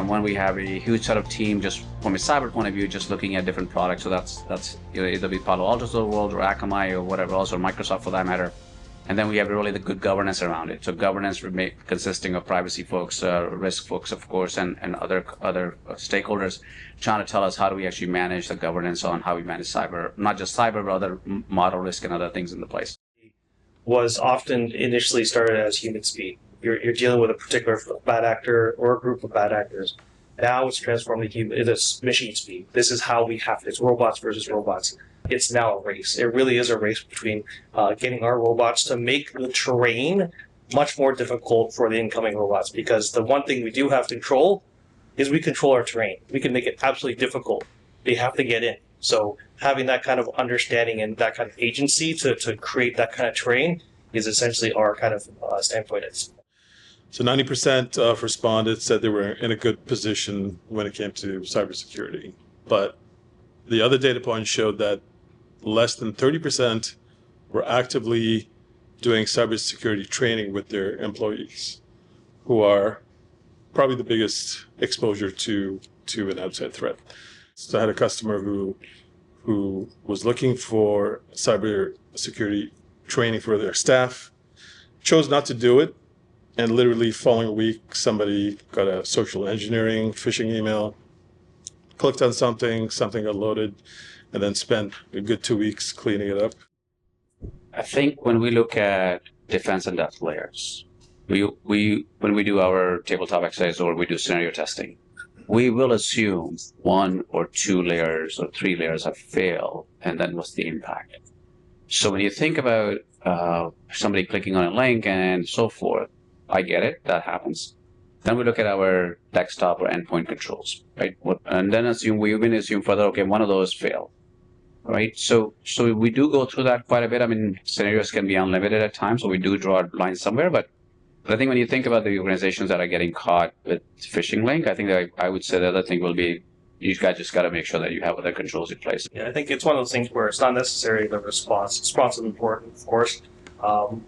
when we have a huge set of team, just from a cyber point of view, just looking at different products. So that's either be Palo Alto's of the world or Akamai or whatever else, or Microsoft for that matter. And then we have really the good governance around it. So governance consisting of privacy folks, risk folks, of course, and other stakeholders trying to tell us how do we actually manage the governance on how we manage cyber, not just cyber, but other model risk and other things in the place. Was often initially started as human speed. You're dealing with a particular bad actor or a group of bad actors. Now it's transformed into machine speed. This is how we have it. It's robots versus robots. It's now a race. It really is a race between getting our robots to make the terrain much more difficult for the incoming robots, because the one thing we do have control is we control our terrain. We can make it absolutely difficult. They have to get in. So having that kind of understanding and that kind of agency to create that kind of terrain is essentially our kind of standpoint. So 90% of respondents said they were in a good position when it came to cybersecurity. But the other data points showed that less than 30% were actively doing cybersecurity training with their employees, who are probably the biggest exposure to an outside threat. So I had a customer who was looking for cybersecurity training for their staff, chose not to do it, and literally following a week, somebody got a social engineering phishing email, clicked on something got loaded, and then spent a good 2 weeks cleaning it up. I think when we look at defense and depth layers, when we do our tabletop exercise or we do scenario testing, we will assume 1 or 2 layers or 3 layers have failed, and then what's the impact? So when you think about somebody clicking on a link and so forth, I get it, that happens. Then we look at our desktop or endpoint controls, right? And then we even assume further, okay, one of those failed, right? So we do go through that quite a bit. I mean, scenarios can be unlimited at times, so we do draw a line somewhere. But I think when you think about the organizations that are getting caught with phishing link, I think that I would say the other thing will be, you guys just got to make sure that you have other controls in place. Yeah, I think it's one of those things where it's not necessarily the response. Response is important, of course.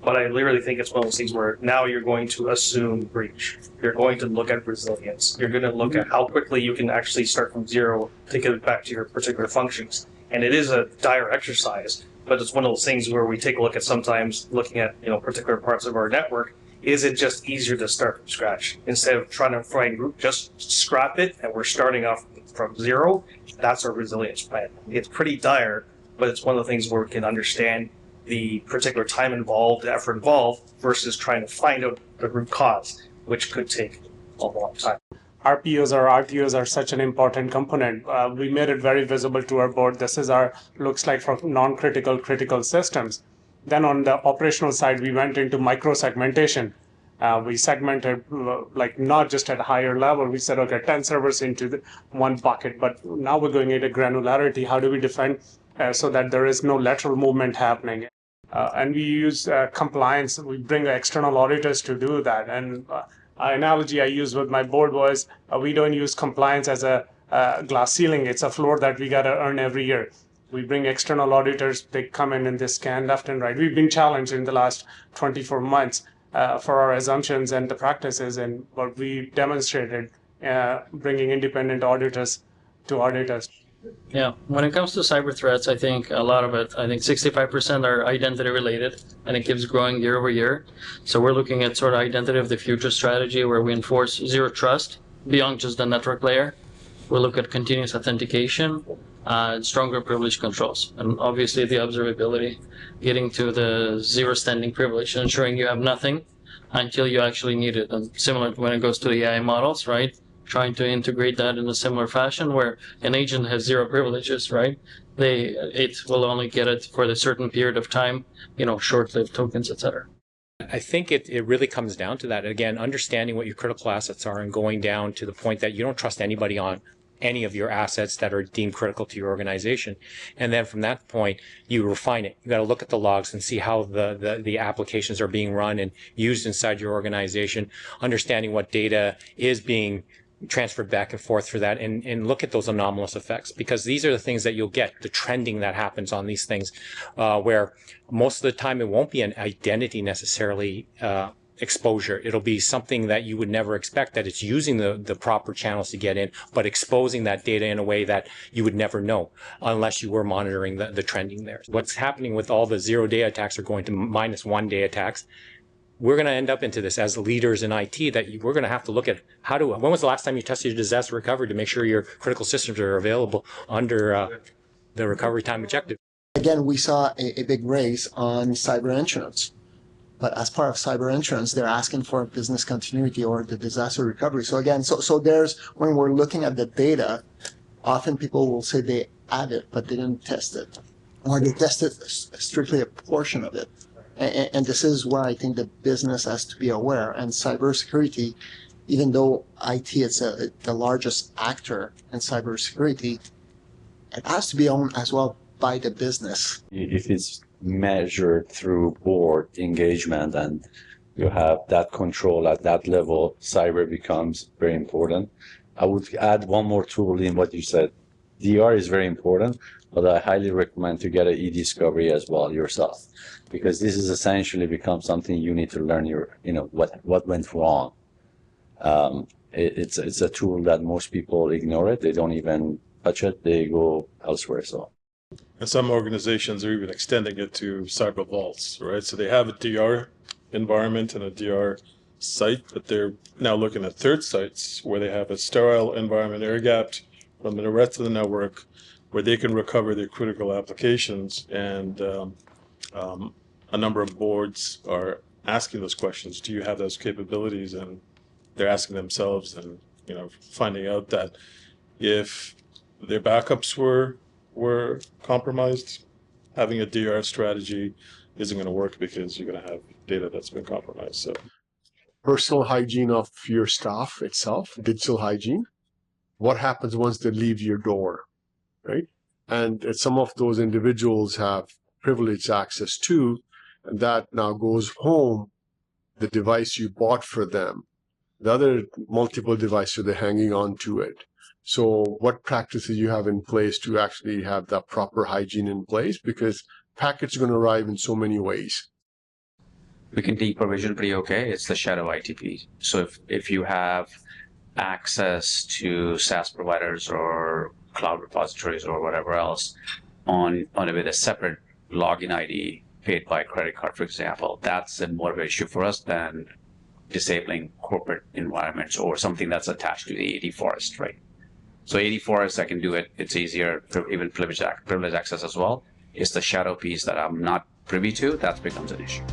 But I literally think it's one of those things where now you're going to assume breach. You're going to look at resilience. You're going to look at how quickly you can actually start from zero to get it back to your particular functions. And it is a dire exercise, but it's one of those things where we take a look at sometimes looking at particular parts of our network. Is it just easier to start from scratch instead of trying to find group? Just scrap it, and we're starting off from zero. That's our resilience plan. It's pretty dire, but it's one of the things where we can understand the particular time involved, the effort involved, versus trying to find out the root cause, which could take a long time. RPOs or RTOs are such an important component. We made it very visible to our board. This is looks like for non-critical, critical systems. Then on the operational side, we went into micro-segmentation. We segmented like not just at a higher level. We said, okay, 10 servers into one bucket, but now we're going into granularity. How do we define so that there is no lateral movement happening? And we use compliance. We bring external auditors to do that. And analogy I used with my board was we don't use compliance as a glass ceiling. It's a floor that we got to earn every year. We bring external auditors. They come in and they scan left and right. We've been challenged in the last 24 months for our assumptions and the practices, and what we demonstrated bringing independent auditors to audit us. Yeah, when it comes to cyber threats, I think a lot of it, I think 65% are identity related, and it keeps growing year over year. So we're looking at sort of identity of the future strategy where we enforce zero trust beyond just the network layer. We look at continuous authentication, stronger privilege controls, and obviously the observability, getting to the zero standing privilege, ensuring you have nothing until you actually need it. And similar when it goes to the AI models, right? Trying to integrate that in a similar fashion where an agent has zero privileges, right? It will only get it for a certain period of time, short-lived tokens, etc. I think it really comes down to that. Again, understanding what your critical assets are and going down to the point that you don't trust anybody on any of your assets that are deemed critical to your organization. And then from that point, you refine it. You got to look at the logs and see how the applications are being run and used inside your organization, understanding what data is being transferred back and forth for that, and look at those anomalous effects, because these are the things that you'll get, the trending that happens on these things, where most of the time it won't be an identity necessarily exposure. It'll be something that you would never expect, that it's using the proper channels to get in, but exposing that data in a way that you would never know unless you were monitoring the trending there. What's happening with all the 0-day attacks are going to -1-day attacks. We're going to end up into this as leaders in IT, that we're going to have to look at when was the last time you tested your disaster recovery to make sure your critical systems are available under the recovery time objective. Again, we saw a big race on cyber insurance. But as part of cyber insurance, they're asking for business continuity or the disaster recovery. So again, so there's, when we're looking at the data, often people will say they add it, but they didn't test it. Or they tested strictly a portion of it. And this is where I think the business has to be aware. And cybersecurity, even though IT is the largest actor in cybersecurity, it has to be owned as well by the business. If it's measured through board engagement and you have that control at that level, cyber becomes very important. I would add one more tool in what you said. DR is very important, but I highly recommend to get an e-discovery as well yourself, because this is essentially become something you need to learn what went wrong. It's a tool that most people ignore it. They don't even touch it. They go elsewhere. So. And some organizations are even extending it to cyber vaults, right? So they have a DR environment and a DR site, but they're now looking at third sites where they have a sterile environment, air-gapped from the rest of the network, where they can recover their critical applications. And a number of boards are asking those questions. Do you have those capabilities? And they're asking themselves and finding out that if their backups were compromised, having a DR strategy isn't going to work because you're going to have data that's been compromised. So, personal hygiene of your staff itself, digital hygiene. What happens once they leave your door, right? And some of those individuals have privileged access to, and that now goes home, the device you bought for them. The other multiple devices, they're hanging on to it. So what practices you have in place to actually have that proper hygiene in place? Because packets are going to arrive in so many ways. We can deprovision pretty okay. It's the shadow ITP. So if you have access to SaaS providers or cloud repositories or whatever else with a separate login ID paid by credit card, for example, that's a more of an issue for us than disabling corporate environments or something that's attached to the AD forest, right? So AD forest, I can do it. It's easier, even privileged access as well. It's the shadow piece that I'm not privy to that becomes an issue.